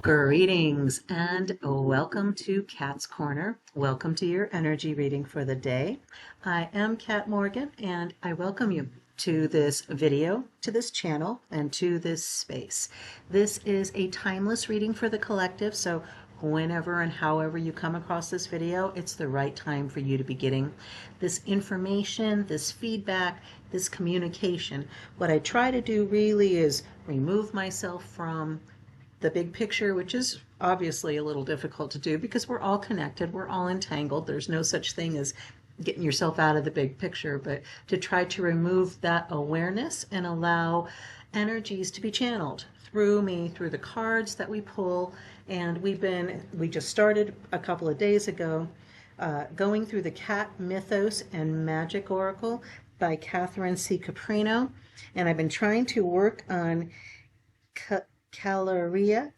Greetings and welcome to Cat's Corner. Welcome to your energy reading for the day. I am Cat Morgan and I welcome you to this video, to this channel, and to this space. This is a timeless reading for the collective, so whenever and however you come across this video, it's the right time for you to be getting this information, this feedback, this communication. What I try to do really is remove myself from the big picture, which is obviously a little difficult to do because we're all connected, we're all entangled. There's no such thing as getting yourself out of the big picture, but to try to remove that awareness and allow energies to be channeled through me, through the cards that we pull. And we just started a couple of days ago going through the Cat Mythos and Magick Oracle by Catherine C. Caprino. And I've been trying to work on Caloria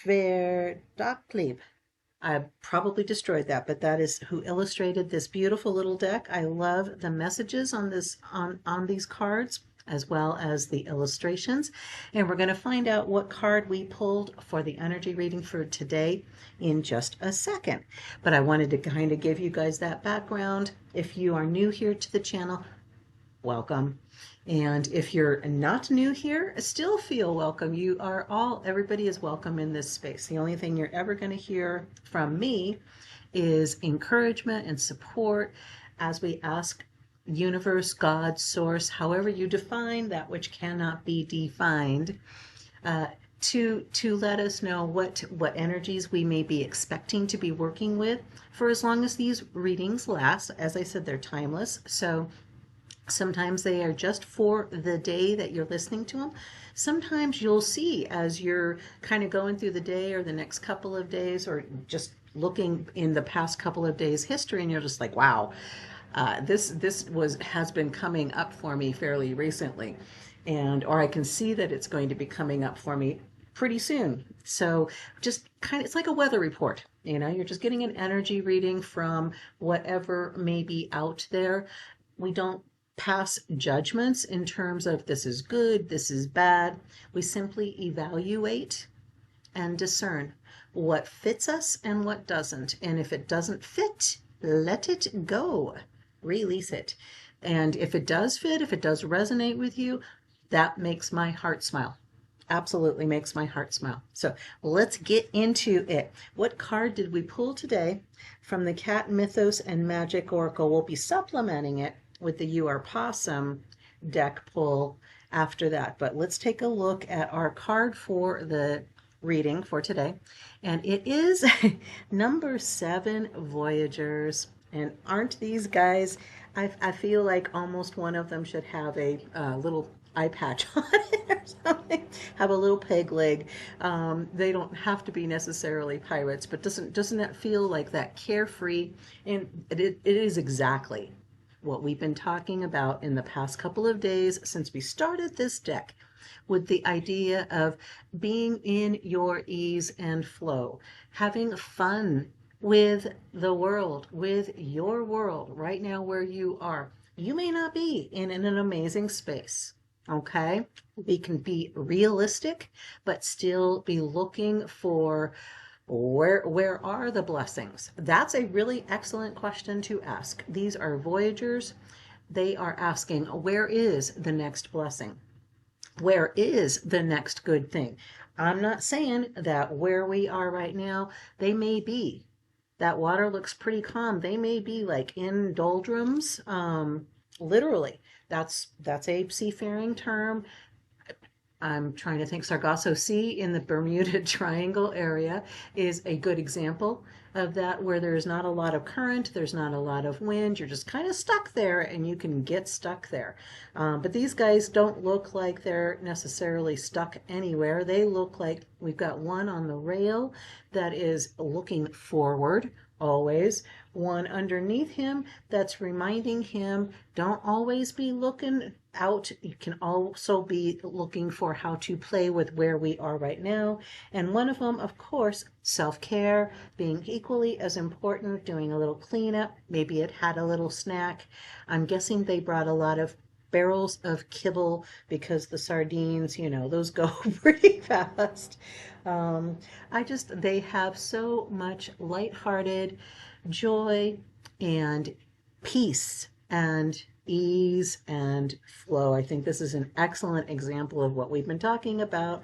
Tverdocklib. I probably destroyed that, but that is who illustrated this beautiful little deck. I love the messages on these cards as well as the illustrations. And we're going to find out what card we pulled for the energy reading for today in just a second. But I wanted to kind of give you guys that background. If you are new here to the channel, welcome. And if you're not new here, still feel welcome. Everybody is welcome in this space. The only thing you're ever going to hear from me is encouragement and support as we ask universe, God, source, however you define that which cannot be defined, to let us know what energies we may be expecting to be working with for as long as these readings last. As I said, they're timeless. So sometimes they are just for the day that you're listening to them. Sometimes you'll see as you're kind of going through the day or the next couple of days or just looking in the past couple of days' history, and you're just like, wow, this has been coming up for me fairly recently, or I can see that it's going to be coming up for me pretty soon. So just kind of, it's like a weather report. You're just getting an energy reading from whatever may be out there. We don't pass judgments in terms of this is good, this is bad. We simply evaluate and discern what fits us and what doesn't. And if it doesn't fit, let it go. Release it. And if it does fit, if it does resonate with you, that makes my heart smile. Absolutely makes my heart smile. So let's get into it. What card did we pull today from the Cat Mythos and Magick Oracle? We'll be supplementing it with the Are Pawsome deck pull after that. But let's take a look at our card for the reading for today. And it is number 7, Voyagers. And aren't these guys, I feel like almost one of them should have a little eye patch on it or something, have a little peg leg. They don't have to be necessarily pirates, but doesn't that feel like that carefree? And it is exactly what we've been talking about in the past couple of days since we started this deck, with the idea of being in your ease and flow, having fun with the world, with your world right now where you are. You may not be in an amazing space. Okay, we can be realistic, but still be looking for where are the blessings? That's a really excellent question to ask. These are Voyagers. They are asking, where is the next blessing? Where is the next good thing? I'm not saying that where we are right now, they may be. That water looks pretty calm. They may be like in doldrums, literally. That's a seafaring term. I'm trying to think. Sargasso Sea in the Bermuda Triangle area is a good example of that, where there's not a lot of current, there's not a lot of wind, you're just kind of stuck there, and you can get stuck there. But these guys don't look like they're necessarily stuck anywhere. They look like we've got one on the rail that is looking forward always, one underneath him that's reminding him, don't always be looking out. You can also be looking for how to play with where we are right now. And one of them, of course, self-care, being equally as important, doing a little cleanup. Maybe it had a little snack. I'm guessing they brought a lot of barrels of kibble because the sardines, you know, those go pretty fast. Um, they have so much lighthearted joy and peace and ease and flow. I think this is an excellent example of what we've been talking about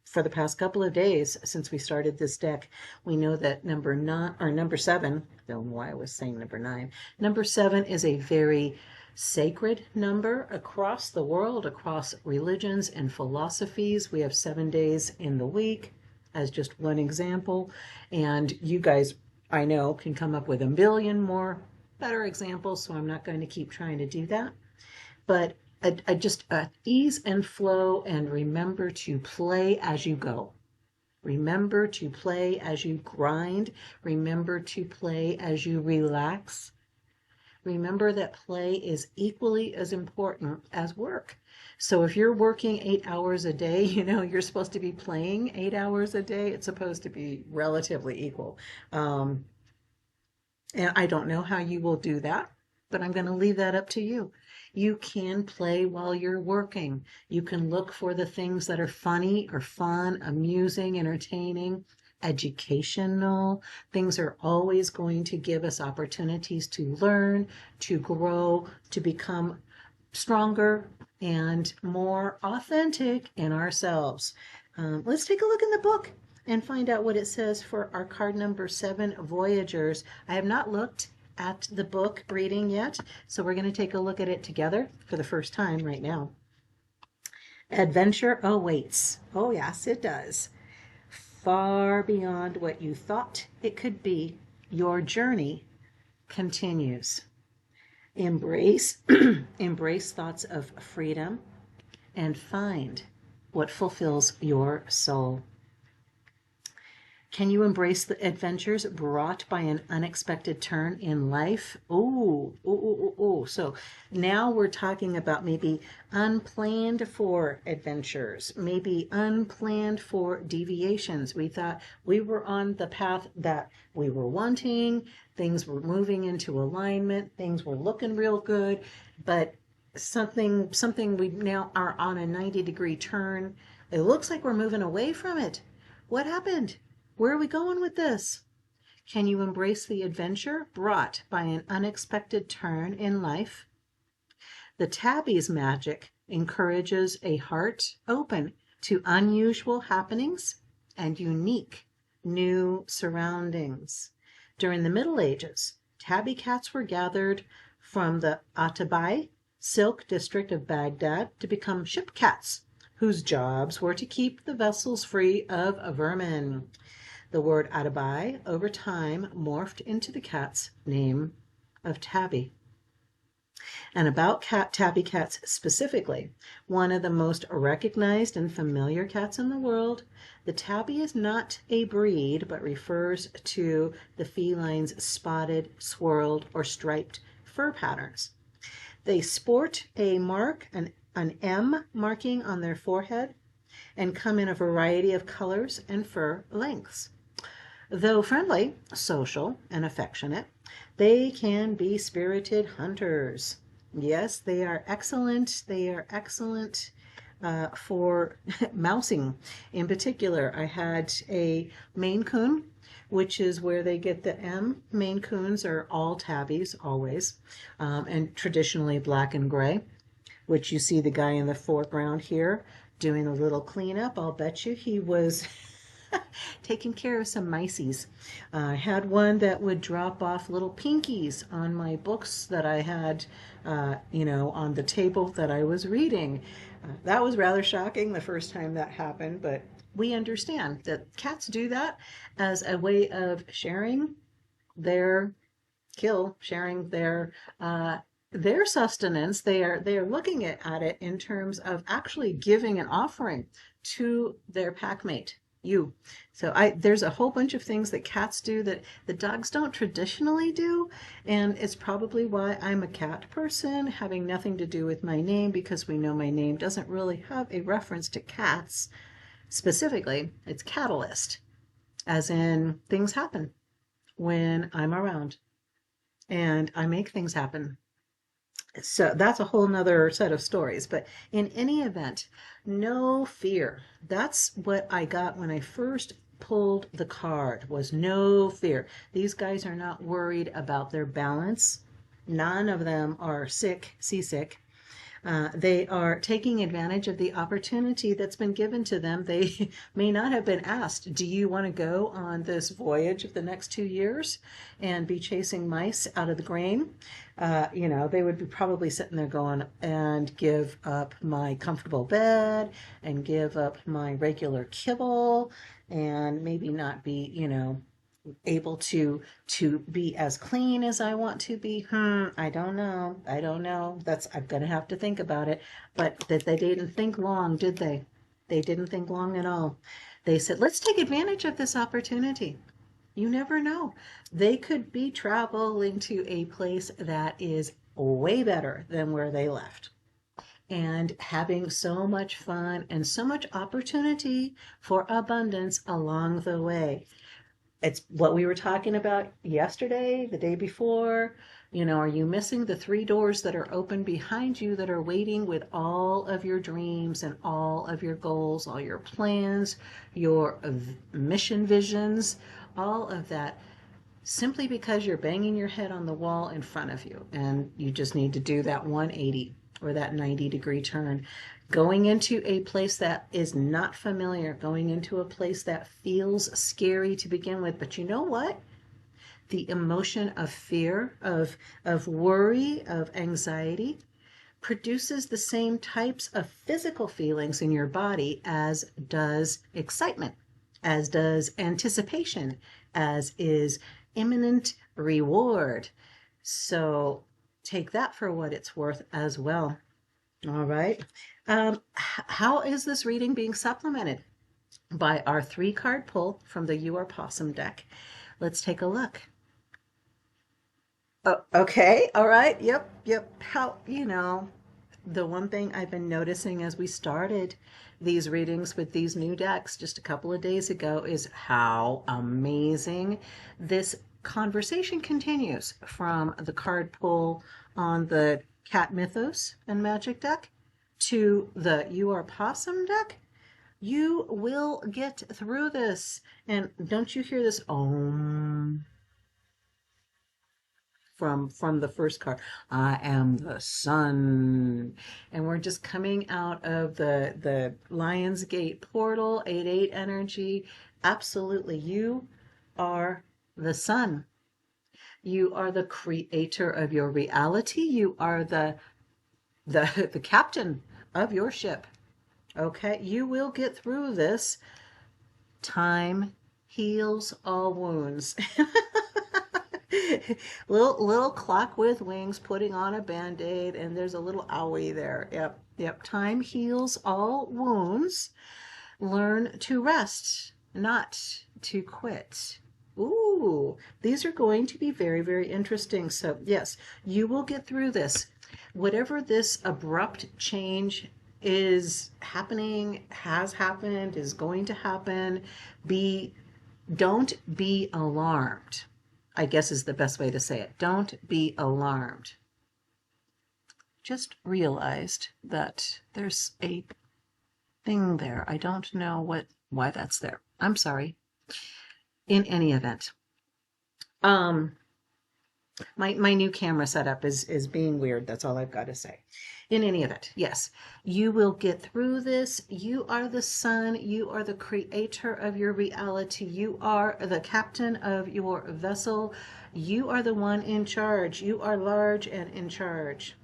for the past couple of days since we started this deck. We know that number 7, I don't know why I was saying number 9. Number 7 is a very sacred number across the world, across religions and philosophies. We have 7 days in the week as just one example. And you guys, I know, can come up with a million more better examples, so I'm not going to keep trying to do that. But I just ease and flow, and remember to play as you go. Remember to play as you grind. Remember to play as you relax. Remember that play is equally as important as work. So if you're working 8 hours a day, you know, you're supposed to be playing 8 hours a day. It's supposed to be relatively equal. And I don't know how you will do that, but I'm going to leave that up to you. You can play while you're working. You can look for the things that are funny or fun, amusing, entertaining, educational. Things are always going to give us opportunities to learn, to grow, to become stronger and more authentic in ourselves. Let's take a look in the book and find out what it says for our card number 7, Voyagers. I have not looked at the book reading yet, so we're going to take a look at it together for the first time right now. Adventure awaits. Oh yes, it does. Far beyond what you thought it could be, your journey continues. Embrace, embrace thoughts of freedom and find what fulfills your soul. Can you embrace the adventures brought by an unexpected turn in life? Ooh, ooh, ooh, ooh, ooh. So now we're talking about maybe unplanned for adventures, maybe unplanned for deviations. We thought we were on the path that we were wanting. Things were moving into alignment. Things were looking real good, but something we now are on a 90-degree turn. It looks like we're moving away from it. What happened? Where are we going with this? Can you embrace the adventure brought by an unexpected turn in life? The tabby's magic encourages a heart open to unusual happenings and unique new surroundings. During the Middle Ages, tabby cats were gathered from the Atabai silk district of Baghdad to become ship cats, whose jobs were to keep the vessels free of vermin. The word Atabai over time morphed into the cat's name of Tabby. And about tabby cats specifically, one of the most recognized and familiar cats in the world, the tabby is not a breed, but refers to the feline's spotted, swirled, or striped fur patterns. They sport a mark, an M marking on their forehead, and come in a variety of colors and fur lengths. Though friendly, social, and affectionate, they can be spirited hunters. Yes, they are excellent. They are excellent for mousing. In particular, I had a Maine Coon, which is where they get the M. Maine Coons are all tabbies, always, and traditionally black and gray, which you see the guy in the foreground here doing a little cleanup. I'll bet you he was taking care of some mices. I had one that would drop off little pinkies on my books that I had, on the table that I was reading. That was rather shocking the first time that happened, but we understand that cats do that as a way of sharing their sharing their sustenance. They are looking at it in terms of actually giving an offering to their packmate. So there's a whole bunch of things that cats do that the dogs don't traditionally do, and it's probably why I'm a cat person, having nothing to do with my name, because we know my name doesn't really have a reference to cats specifically. It's catalyst, as in things happen when I'm around and I make things happen. So that's a whole nother set of stories. But in any event, no fear. That's what I got when I first pulled the card, was no fear. These guys are not worried about their balance. None of them are sick, seasick. They are taking advantage of the opportunity that's been given to them. They may not have been asked, do you want to go on this voyage of the next 2 years and be chasing mice out of the grain? They would be probably sitting there going, and give up my comfortable bed and give up my regular kibble and maybe not be, able to be as clean as I want to be. I don't know. I don't know. That's I'm gonna have to think about it. But that they didn't think long, did they? They didn't think long at all. They said, let's take advantage of this opportunity. You never know. They could be traveling to a place that is way better than where they left, and having so much fun and so much opportunity for abundance along the way. It's what we were talking about yesterday, the day before. Are you missing the 3 doors that are open behind you that are waiting with all of your dreams and all of your goals, all your plans, your mission visions, all of that, simply because you're banging your head on the wall in front of you and you just need to do that 180 or that 90-degree turn, going into a place that is not familiar, going into a place that feels scary to begin with. But you know what? The emotion of fear, of worry, of anxiety produces the same types of physical feelings in your body as does excitement, as does anticipation, as is imminent reward. So take that for what it's worth as well. All right. How is this reading being supplemented? By our 3-card pull from the You Are Pawsome deck. Let's take a look. Oh, okay. All right. Yep. How, the one thing I've been noticing as we started these readings with these new decks just a couple of days ago is how amazing this conversation continues from the card pull on the Cat Mythos and Magic deck to the You Are Pawsome deck. You will get through this. And don't you hear this om from the first card? I am the sun. And we're just coming out of the Lion's Gate portal, 8/8 energy. Absolutely. You are the sun. You are the creator of your reality. You are the the captain of your ship. Okay, you will get through this. Time heals all wounds. little clock with wings putting on a band-aid, and there's a little owie there. Yep. Time heals all wounds. Learn to rest, not to quit. Ooh, these are going to be very, very interesting. So yes, you will get through this. Whatever this abrupt change is happening, has happened, is going to happen, don't be alarmed, I guess is the best way to say it. Don't be alarmed. Just realized that there's a thing there. I don't know why that's there. I'm sorry. In any event, my new camera setup is being weird. That's all I've got to say. In any event, yes, you will get through this. You are the sun. You are the creator of your reality. You are the captain of your vessel. You are the one in charge. You are large and in charge.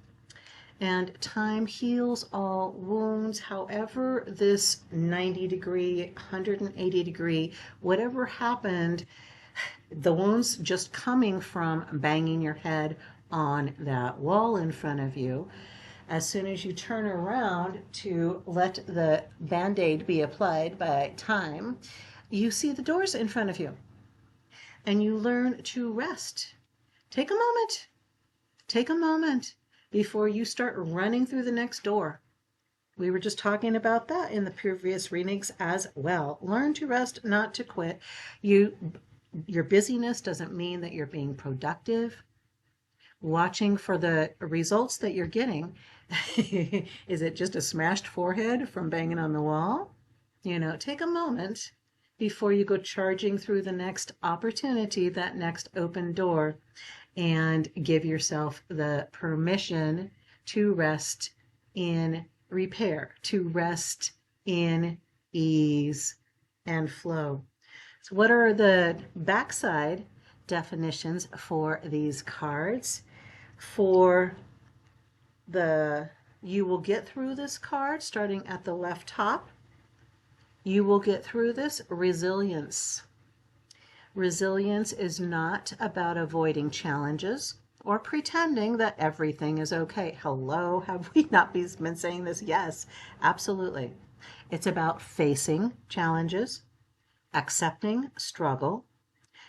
And time heals all wounds. However, this 90-degree, 180-degree, whatever happened, the wounds just coming from banging your head on that wall in front of you. As soon as you turn around to let the band-aid be applied by time, you see the doors in front of you. And you learn to rest. Take a moment. Take a moment before you start running through the next door. We were just talking about that in the previous readings as well. Learn to rest, not to quit. Your busyness doesn't mean that you're being productive. watching for the results that you're getting. Is it just a smashed forehead from banging on the wall? Take a moment before you go charging through the next opportunity, that next open door, and give yourself the permission to rest in repair, to rest in ease and flow. So what are the backside definitions for these cards? For the you will get through this card, starting at the left top, you will get through this. Resilience. Resilience is not about avoiding challenges or pretending that everything is okay. Hello, have we not been saying this? Yes, absolutely. It's about facing challenges, accepting struggle,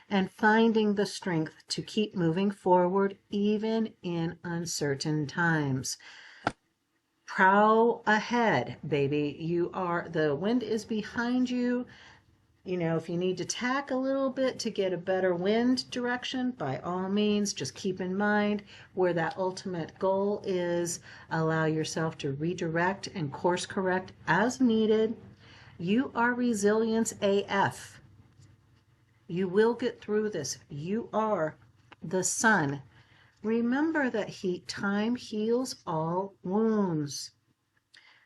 and finding the strength to keep moving forward even in uncertain times. Prow ahead, baby. The wind is behind you. If you need to tack a little bit to get a better wind direction, by all means, just keep in mind where that ultimate goal is. Allow yourself to redirect and course correct as needed. You are resilience AF. You will get through this. You are the sun. Remember that time heals all wounds.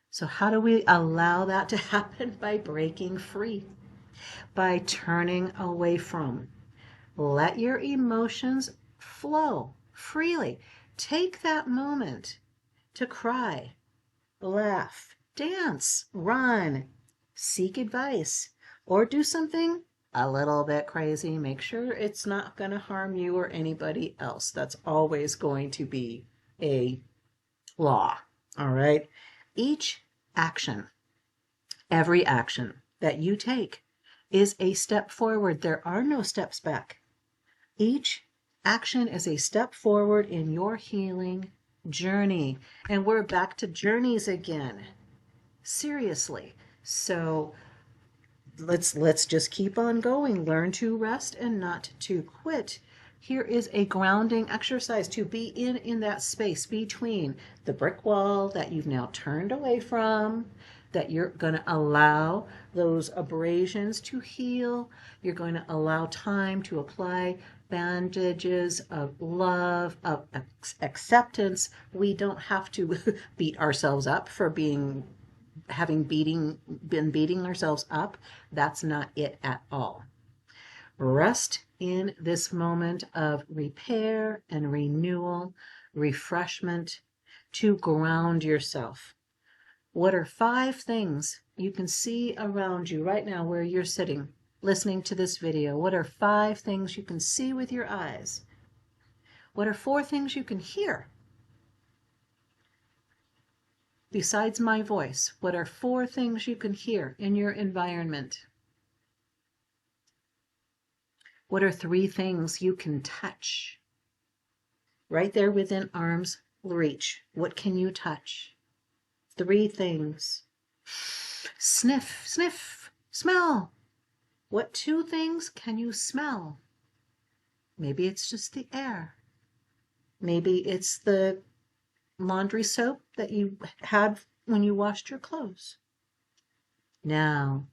So how do we allow that to happen? By breaking free. By turning away from. Let your emotions flow freely. Take that moment to cry, laugh, dance, run, seek advice, or do something a little bit crazy. Make sure it's not going to harm you or anybody else. That's always going to be a law. All right. Each action, every action that you take is a step forward. There are no steps back. Each action is a step forward in your healing journey. And we're back to journeys again. Seriously. So let's just keep on going. Learn to rest and not to quit. Here is a grounding exercise to be in that space between the brick wall that you've now turned away from, that you're going to allow those abrasions to heal. You're going to allow time to apply bandages of love, of acceptance. We don't have to beat ourselves up for been beating ourselves up. That's not it at all. Rest in this moment of repair and renewal, refreshment, to ground yourself. What are 5 things you can see around you right now where you're sitting, listening to this video? What are 5 things you can see with your eyes? What are 4 things you can hear? Besides my voice, what are 4 things you can hear in your environment? What are 3 things you can touch? Right there within arm's reach. What can you touch? 3 things. Sniff, sniff, smell. What 2 things can you smell? Maybe it's just the air. Maybe it's the laundry soap that you had when you washed your clothes. Now,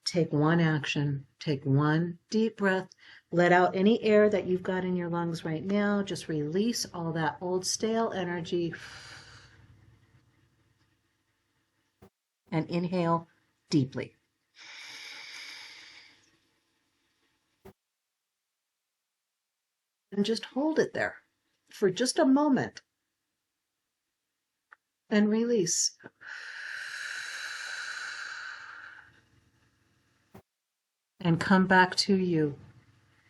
take 1 action. Take 1 deep breath. Let out any air that you've got in your lungs right now. Just release all that old stale energy. And inhale deeply. And just hold it there for just a moment. And release. And come back to you.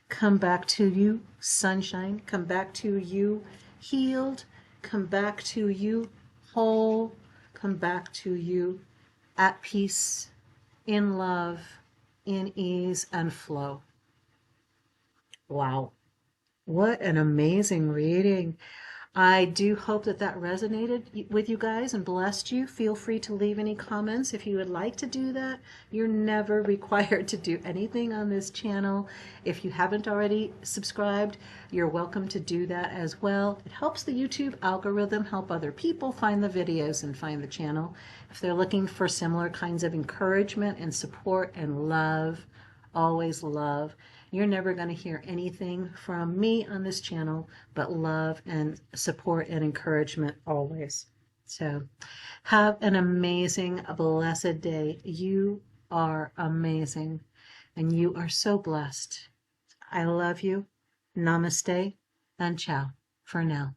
Come back to you, sunshine. Come back to you, healed. Come back to you, whole. Come back to you, at peace, in love, in ease and flow. Wow. What an amazing reading. I do hope that that resonated with you guys and blessed you. Feel free to leave any comments if you would like to do that. You're never required to do anything on this channel. If you haven't already subscribed, you're welcome to do that as well. It helps the YouTube algorithm help other people find the videos and find the channel. If they're looking for similar kinds of encouragement and support and love, always love. You're never going to hear anything from me on this channel but love and support and encouragement always. So have an amazing, blessed day. You are amazing and you are so blessed. I love you. Namaste and ciao for now.